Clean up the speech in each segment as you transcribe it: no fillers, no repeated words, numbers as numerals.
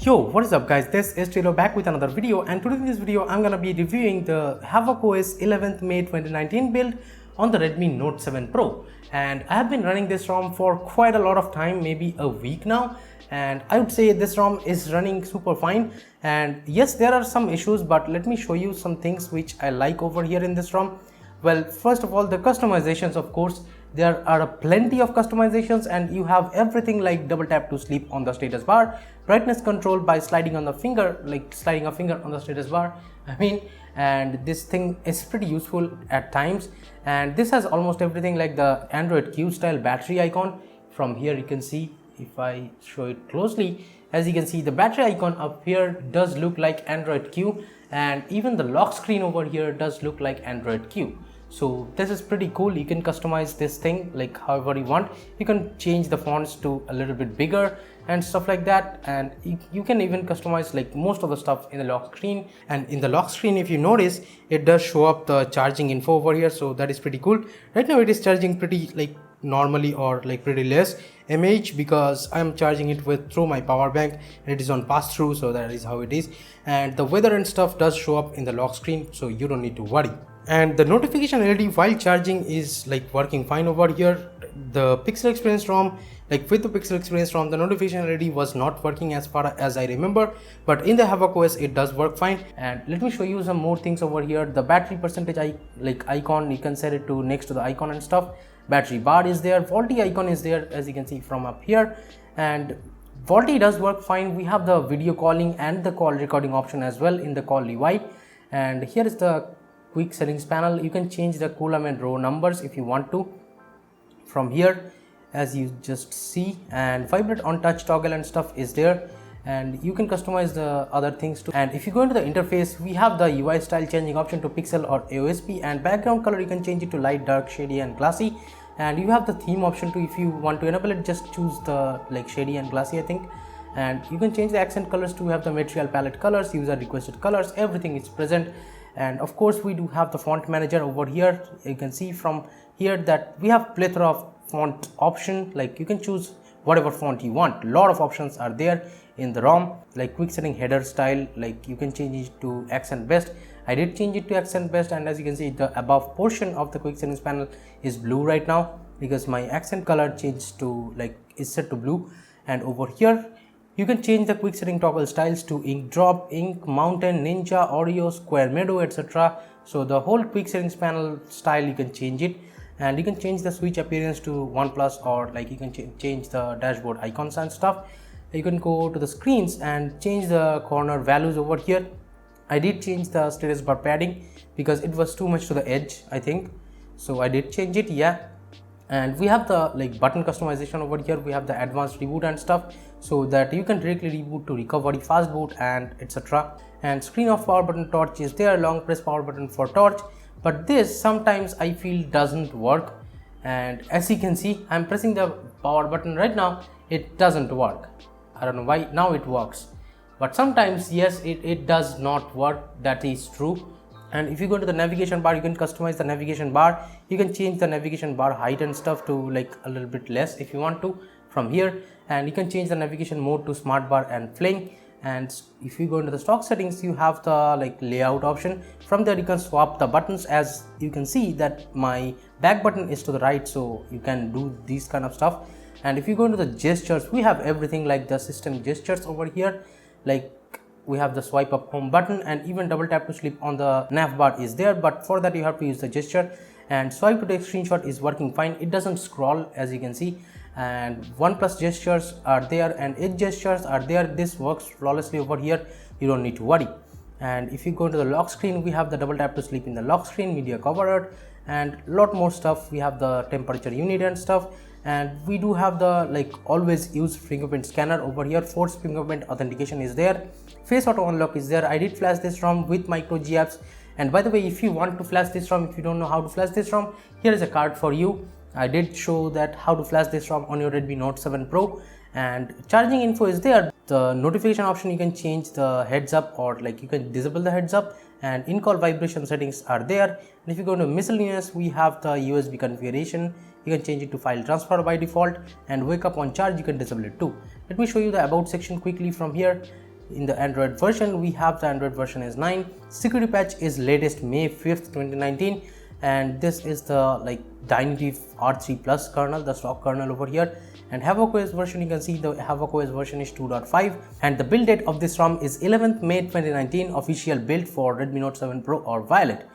Yo, what is up guys, this is Taylor back with another video, and today in this video I'm gonna be reviewing the Havoc-OS 11th May 2019 build on the Redmi Note 7 Pro. And I have been running this ROM for quite a lot of time, maybe a week now, and I would say this ROM is running super fine. And yes, there are some issues, but let me show you some things which I like over here in this ROM. Well, first of all, the customizations, of course. There are plenty of customizations, and you have everything like double tap to sleep on the status bar, brightness control by sliding on the finger, like sliding a finger on the status bar, and this thing is pretty useful at times. And this has almost everything like the Android Q style battery icon. From here you can see, if I show it closely, as you can see, the battery icon up here does look like Android Q, and even the lock screen over here does look like Android Q. So this is pretty cool. You can customize this thing like however you want. You can change the fonts to a little bit bigger and stuff like that, and you can even customize like most of the stuff in the lock screen. And in the lock screen, if you notice, it does show up the charging info over here, so that is pretty cool. Right now it is charging pretty like normally or like pretty less mAh, because I'm charging it through my power bank and it is on pass through, so that is how it is. And the weather and stuff does show up in the lock screen, so you don't need to worry. And the notification LED while charging is like working fine over here. The Pixel Experience ROM, like with the Pixel Experience ROM, the notification LED was not working as far as I remember, but in the Havoc-OS it does work fine. And let me show you some more things over here. The battery percentage icon, you can set it to next to the icon and stuff. Battery bar is there, VoLTE icon is there, as you can see from up here, and VoLTE does work fine. We have the video calling and the call recording option as well in the call UI. And here is the quick settings panel. You can change the column and row numbers if you want to from here, as you just see. And vibrate on touch toggle and stuff is there, and you can customize the other things too. And if you go into the interface, we have the UI style changing option to pixel or AOSP, and background color you can change it to light, dark, shady and glassy. And you have the theme option too. If you want to enable it, just choose the like shady and glassy, I think. And you can change the accent colors too. We have the material palette colors, user requested colors, everything is present. And of course we do have the font manager over here. You can see from here that we have plethora of font option, like you can choose whatever font you want. A lot of options are there in the ROM, like quick setting header style, like you can change it to accent best. I did change it to accent best, and as you can see, the above portion of the quick settings panel is blue right now because my accent color changed to like is set to blue. And over here you can change the quick setting toggle styles to ink drop, ink, mountain, ninja, Oreo, square meadow, etc. So the whole quick settings panel style you can change it. And you can change the switch appearance to OnePlus, or like you can change the dashboard icons and stuff. You can go to the screens and change the corner values over here. I did change the status bar padding because it was too much to the edge, I think, so I did change it, yeah. And we have the like button customization over here. We have the advanced reboot and stuff, so that you can directly reboot to recovery, fast boot and etc. And screen off power button torch is there, long press power button for torch, but this sometimes I feel doesn't work. And as you can see, I'm pressing the power button right now, it doesn't work. I don't know why. Now it works, but sometimes yes, it does not work, that is true. And if you go to the navigation bar, you can customize the navigation bar. You can change the navigation bar height and stuff to like a little bit less if you want to from here. And you can change the navigation mode to smart bar and fling. And if you go into the stock settings, you have the like layout option. From there you can swap the buttons. As you can see that my back button is to the right, so you can do these kind of stuff. And if you go into the gestures, we have everything like the system gestures over here, like we have the swipe up home button, and even double tap to sleep on the nav bar is there, but for that you have to use the gesture. And swipe to take screenshot is working fine, it doesn't scroll, as you can see. And OnePlus gestures are there, and edge gestures are there. This works flawlessly over here, you don't need to worry. And if you go to the lock screen, we have the double tap to sleep in the lock screen, media cover art, and lot more stuff. We have the temperature unit and stuff. And we do have the like always use fingerprint scanner over here. Force fingerprint authentication is there, face auto unlock is there. I did flash this ROM with micro G apps. And by the way, if you want to flash this ROM, if you don't know how to flash this ROM, here is a card for you. I did show that how to flash this ROM on your Redmi Note 7 Pro. And charging info is there. The notification option, you can change the heads up, or like you can disable the heads up. And in-call vibration settings are there. And if you go to miscellaneous, we have the USB configuration. You can change it to file transfer by default, and wake up on charge you can disable it too. Let me show you the about section quickly from here. in the Android version, we have the Android version is 9. Security patch is latest May 5th 2019, and this is the like Dynity R3 Plus kernel, the stock kernel over here. And HavoCOS version, you can see the HavoCOS version is 2.5, and the build date of this ROM is 11th May 2019, official build for Redmi Note 7 Pro or Violet.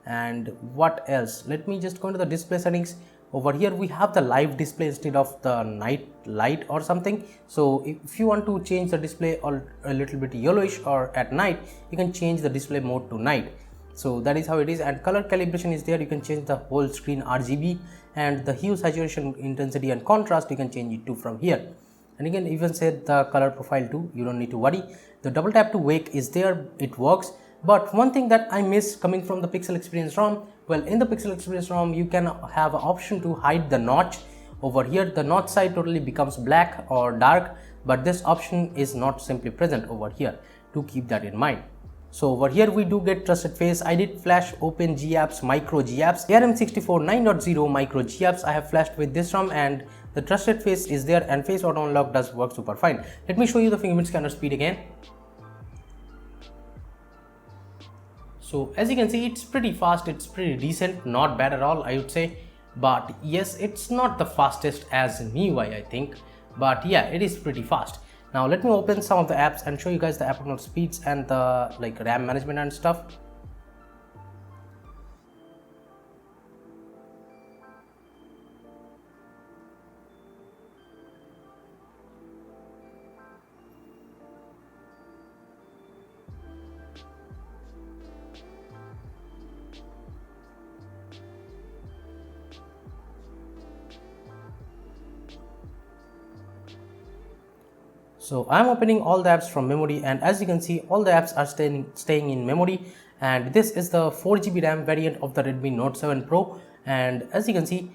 And what else? Let me just go into the display settings. Over here we have the live display instead of the night light or something. So if you want to change the display or a little bit yellowish or at night, you can change the display mode to night. So that is how it is. And color calibration is there. You can change the whole screen RGB, and the hue, saturation, intensity and contrast you can change it to from here. And you can even set the color profile too. You don't need to worry. The double tap to wake is there, it works. But one thing that I miss coming from the Pixel Experience ROM, well, in the Pixel Experience ROM you can have an option to hide the notch. Over here the notch side totally becomes black or dark, but this option is not simply present over here. To keep that in mind. So over here we do get trusted face. I did flash open GApps, micro GApps, ARM64 9.0 micro GApps I have flashed with this ROM, and the trusted face is there, and face auto unlock does work super fine. Let me show you the fingerprint scanner speed again. So as you can see, it's pretty fast, it's pretty decent, not bad at all I would say. But yes, it's not the fastest as MIUI I think, but yeah, it is pretty fast. Now let me open some of the apps and show you guys the app download speeds and the like RAM management and stuff. So I'm opening all the apps from memory, and as you can see, all the apps are staying in memory. And this is the 4GB RAM variant of the Redmi Note 7 Pro. And as you can see,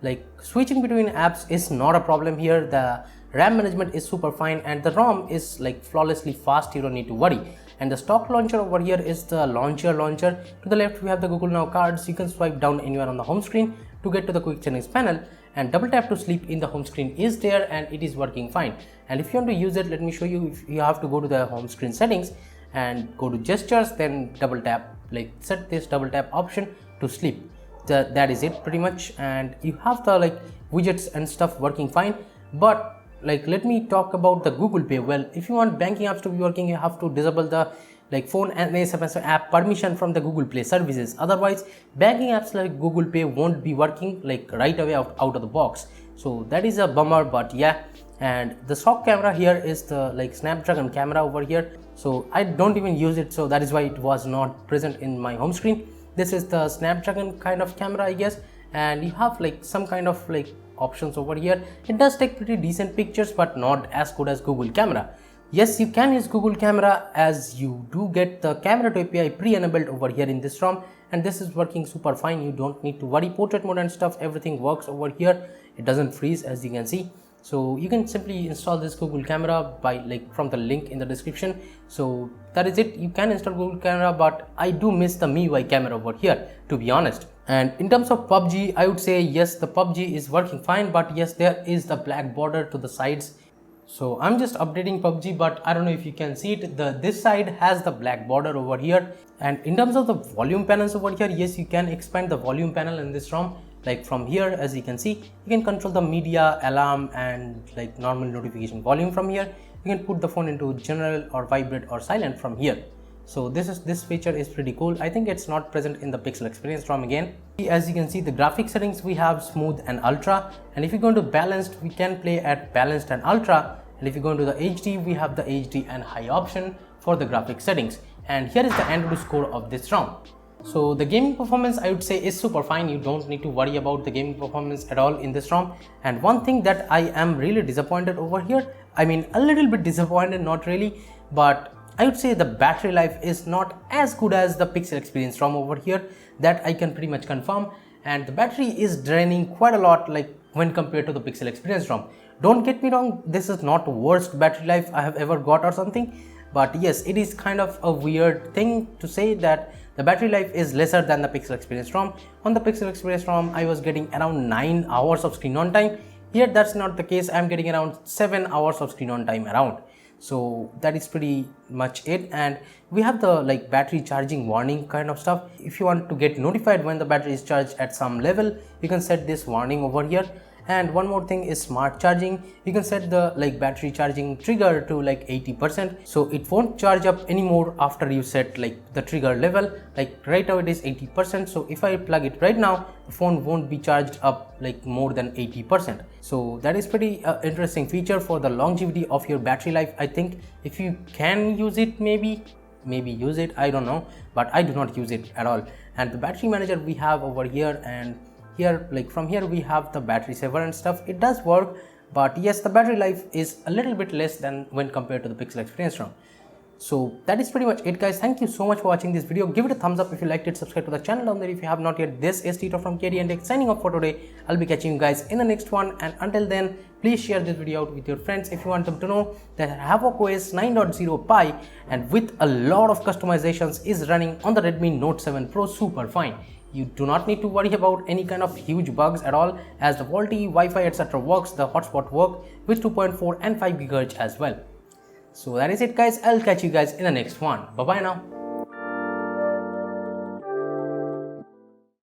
like switching between apps is not a problem here. The RAM management is super fine, and the ROM is like flawlessly fast. You don't need to worry. And the stock launcher over here is the launcher. To the left we have the Google Now cards. You can swipe down anywhere on the home screen to get to the quick settings panel, and double tap to sleep in the home screen is there, and it is working fine. And if you want to use it, let me show you. If you have to go to the home screen settings and go to gestures, then double tap, like set this double tap option to sleep. That is it pretty much. And you have the like widgets and stuff working fine. But like let me talk about the Google Pay. Well, if you want banking apps to be working, you have to disable the like phone and SMS app permission from the Google Play services. Otherwise banking apps like Google Pay won't be working like right away out of the box. So that is a bummer, but yeah. And the stock camera here is the like Snapdragon camera over here. So I don't even use it, so that is why it was not present in my home screen. This is the Snapdragon kind of camera I guess, and you have like some kind of like options over here. It does take pretty decent pictures, but not as good as Google camera. Yes, you can use Google camera, as you do get the camera to API pre-enabled over here in this ROM, and this is working super fine. You don't need to worry. Portrait mode and stuff, everything works over here. It doesn't freeze, as you can see. So you can simply install this Google camera by like from the link in the description. So that is it. You can install Google camera, but I do miss the MIUI camera over here, to be honest. And in terms of PUBG, I would say yes, the PUBG is working fine, but yes, there is the black border to the sides. So I'm just updating PUBG, but I don't know if you can see it. This side has the black border over here. And in terms of the volume panels over here, yes, you can expand the volume panel in this ROM. Like from here, as you can see, you can control the media, alarm and like normal notification volume from here. You can put the phone into general or vibrate or silent from here. So this feature is pretty cool. I think it's not present in the Pixel Experience ROM again. As you can see, the graphic settings we have smooth and ultra, and if you go into balanced, we can play at balanced and ultra. And if you go into the HD, we have the HD and high option for the graphic settings. And here is the Antutu score of this ROM. So the gaming performance, I would say, is super fine. You don't need to worry about the gaming performance at all in this ROM. And one thing that I am really disappointed over here, I mean a little bit disappointed, not really, but I would say the battery life is not as good as the Pixel Experience ROM over here. That I can pretty much confirm. And the battery is draining quite a lot, like when compared to the Pixel Experience ROM. Don't get me wrong, this is not the worst battery life I have ever got or something. But yes, it is kind of a weird thing to say that the battery life is lesser than the Pixel Experience ROM. On the Pixel Experience ROM, I was getting around 9 hours of screen on time. Here, that's not the case. I'm getting around 7 hours of screen on time around. So that is pretty much it. And we have the like battery charging warning kind of stuff. If you want to get notified when the battery is charged at some level, you can set this warning over here. And one more thing is smart charging. You can set the like battery charging trigger to like 80%, so it won't charge up anymore after you set like the trigger level. Like right now it is 80%, so if I plug it right now, the phone won't be charged up like more than 80%. So that is pretty interesting feature for the longevity of your battery life. I think if you can use it, maybe use it, I don't know, but I do not use it at all. And the battery manager we have over here, and here like from here we have the battery saver and stuff. It does work, but yes, the battery life is a little bit less than when compared to the Pixel Experience ROM. So that is pretty much it, guys. Thank you so much for watching this video. Give it a thumbs up if you liked it. Subscribe to the channel down there if you have not yet. This is Tito from KD and Tech signing off for today. I'll be catching you guys in the next one, and until then, please share this video out with your friends if you want them to know that HavoCOS 9.0 Pi and with a lot of customizations is running on the Redmi Note 7 Pro super fine. You do not need to worry about any kind of huge bugs at all, as the VoLTE, Wi-Fi, etc. works. The hotspot work with 2.4 and 5 GHz as well. So that is it, guys. I'll catch you guys in the next one. Bye bye now.